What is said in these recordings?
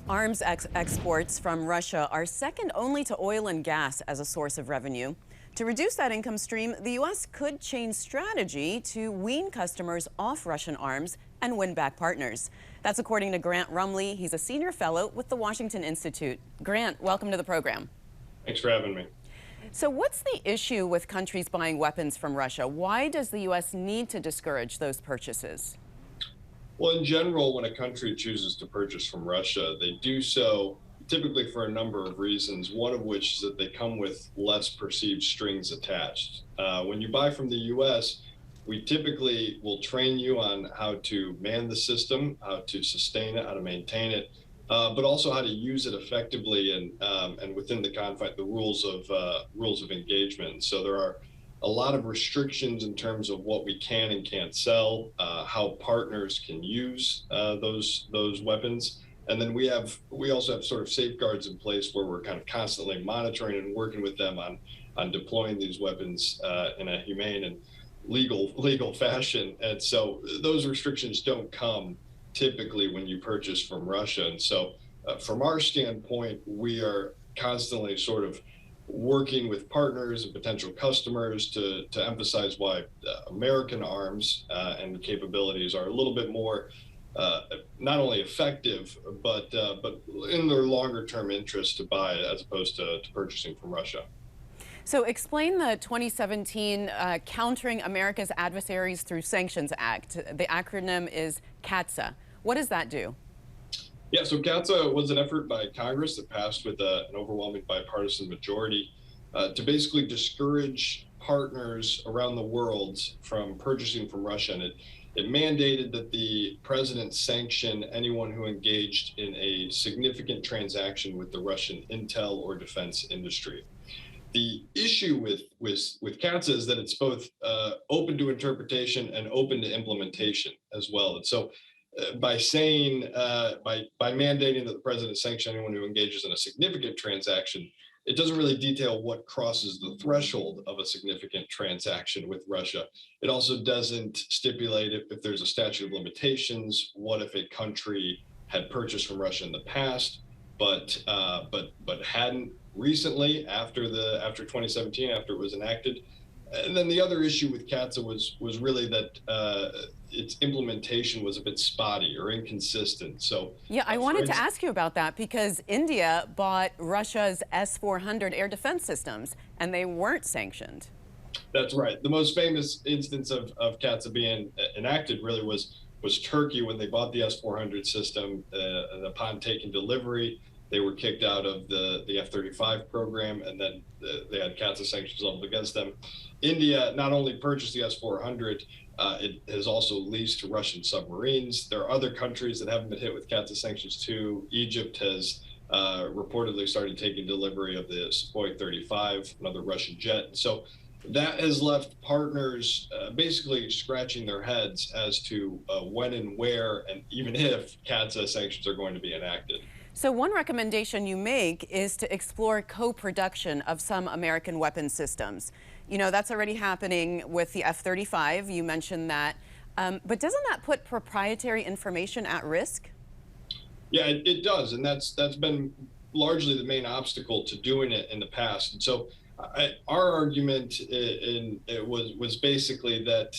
Arms exports from Russia are second only to oil and gas as a source of revenue. To reduce that income stream, the U.S. could change strategy to wean customers off Russian arms and win back partners. That's according to Grant Rumley. He's a senior fellow with the Washington Institute. Grant, welcome to the program. Thanks for having me. So what's the issue with countries buying weapons from Russia? Why does the U.S. need to discourage those purchases? Well, in general, when a country chooses to purchase from Russia, they do so typically for a number of reasons, one of which is that they come with less perceived strings attached. When you buy from the U.S., we typically will train you on how to man the system, how to sustain it, how to maintain it, but also how to use it effectively and within the confines, the rules of engagement. So there are a lot of restrictions in terms of what we can and can't sell, how partners can use those weapons. And then we also have sort of safeguards in place where we're kind of constantly monitoring and working with them on deploying these weapons in a humane and legal fashion. And so those restrictions don't come typically when you purchase from Russia. And so from our standpoint, we are constantly sort of working with partners and potential customers to emphasize why American arms and capabilities are a little bit more not only effective, but in their longer term interest to buy as opposed to purchasing from Russia. So explain the 2017 Countering America's Adversaries Through Sanctions Act. The acronym is ActKATSA. What does that do? Yeah, so ActKATSA was an effort by Congress that passed with an overwhelming bipartisan majority to basically discourage partners around the world from purchasing from Russia. And it mandated that the president sanction anyone who engaged in a significant transaction with the Russian intel or defense industry. The issue with ActKATSA is that it's both open to interpretation and open to implementation as well. And so by saying, by mandating that the president sanction anyone who engages in a significant transaction, it doesn't really detail what crosses the threshold of a significant transaction with Russia. It also doesn't stipulate if there's a statute of limitations, what if a country had purchased from Russia in the past, but hadn't recently after 2017, after it was enacted. And then the other issue with ActKATSA was really that its implementation was a bit spotty or inconsistent. So yeah, I wanted to ask you about that because India bought Russia's S-400 air defense systems and they weren't sanctioned. That's right. The most famous instance of ActKATSA being enacted really was Turkey when they bought the S-400 system. And upon taking delivery, they were kicked out of the F-35 program, and then they had ActKATSA sanctions leveled against them. India not only purchased the S-400, it has also leased to Russian submarines. There are other countries that haven't been hit with ActKATSA sanctions too. Egypt has reportedly started taking delivery of the Sukhoi 35, another Russian jet. So that has left partners basically scratching their heads as to when and where, and even if ActKATSA sanctions are going to be enacted. So one recommendation you make is to explore co-production of some American weapon systems. You know, that's already happening with the F-35. You mentioned that. But doesn't that put proprietary information at risk? Yeah, it does. And that's been largely the main obstacle to doing it in the past. And so our argument was basically that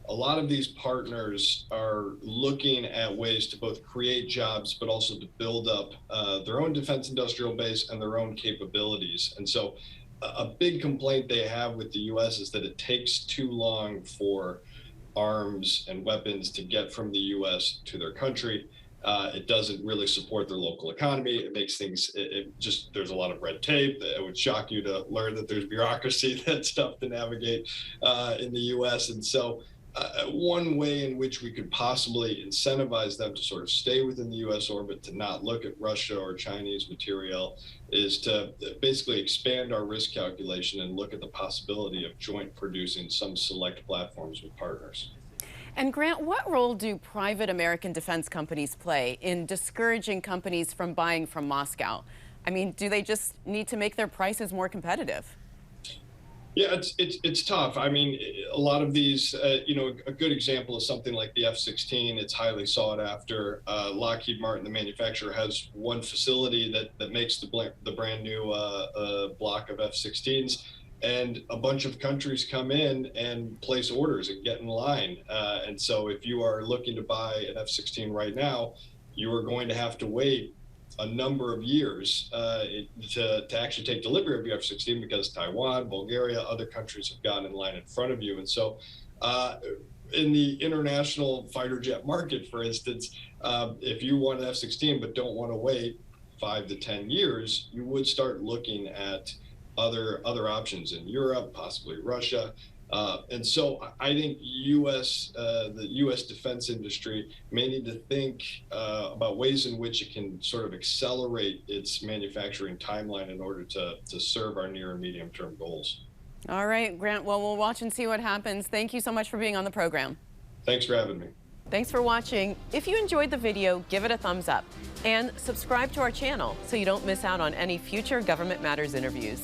a lot of these partners are looking at ways to both create jobs, but also to build up their own defense industrial base and their own capabilities. And so a big complaint they have with the U.S. is that it takes too long for arms and weapons to get from the U.S. to their country. It doesn't really support their local economy. It makes things, there's a lot of red tape. It would shock you to learn that there's bureaucracy that's tough to navigate in the U.S. And so one way in which we could possibly incentivize them to sort of stay within the U.S. orbit, to not look at Russia or Chinese material, is to basically expand our risk calculation and look at the possibility of joint producing some select platforms with partners. And Grant, what role do private American defense companies play in discouraging companies from buying from Moscow? I mean, do they just need to make their prices more competitive? Yeah, it's tough. I mean, a lot of these, a good example is something like the F-16. It's highly sought after. Lockheed Martin, the manufacturer, has one facility that makes the brand new block of F-16s, and a bunch of countries come in and place orders and get in line. And so, if you are looking to buy an F-16 right now, you are going to have to wait a number of years to actually take delivery of your F-16, because Taiwan, Bulgaria, other countries have gotten in line in front of you. And so in the international fighter jet market, for instance, if you want an F-16 but don't want to wait 5 to 10 years, you would start looking at other options in Europe, possibly Russia. And so I think the U.S. defense industry may need to think about ways in which it can sort of accelerate its manufacturing timeline in order to serve our near and medium term goals. All right, Grant. Well, we'll watch and see what happens. Thank you so much for being on the program. Thanks for having me. Thanks for watching. If you enjoyed the video, give it a thumbs up and subscribe to our channel so you don't miss out on any future Government Matters interviews.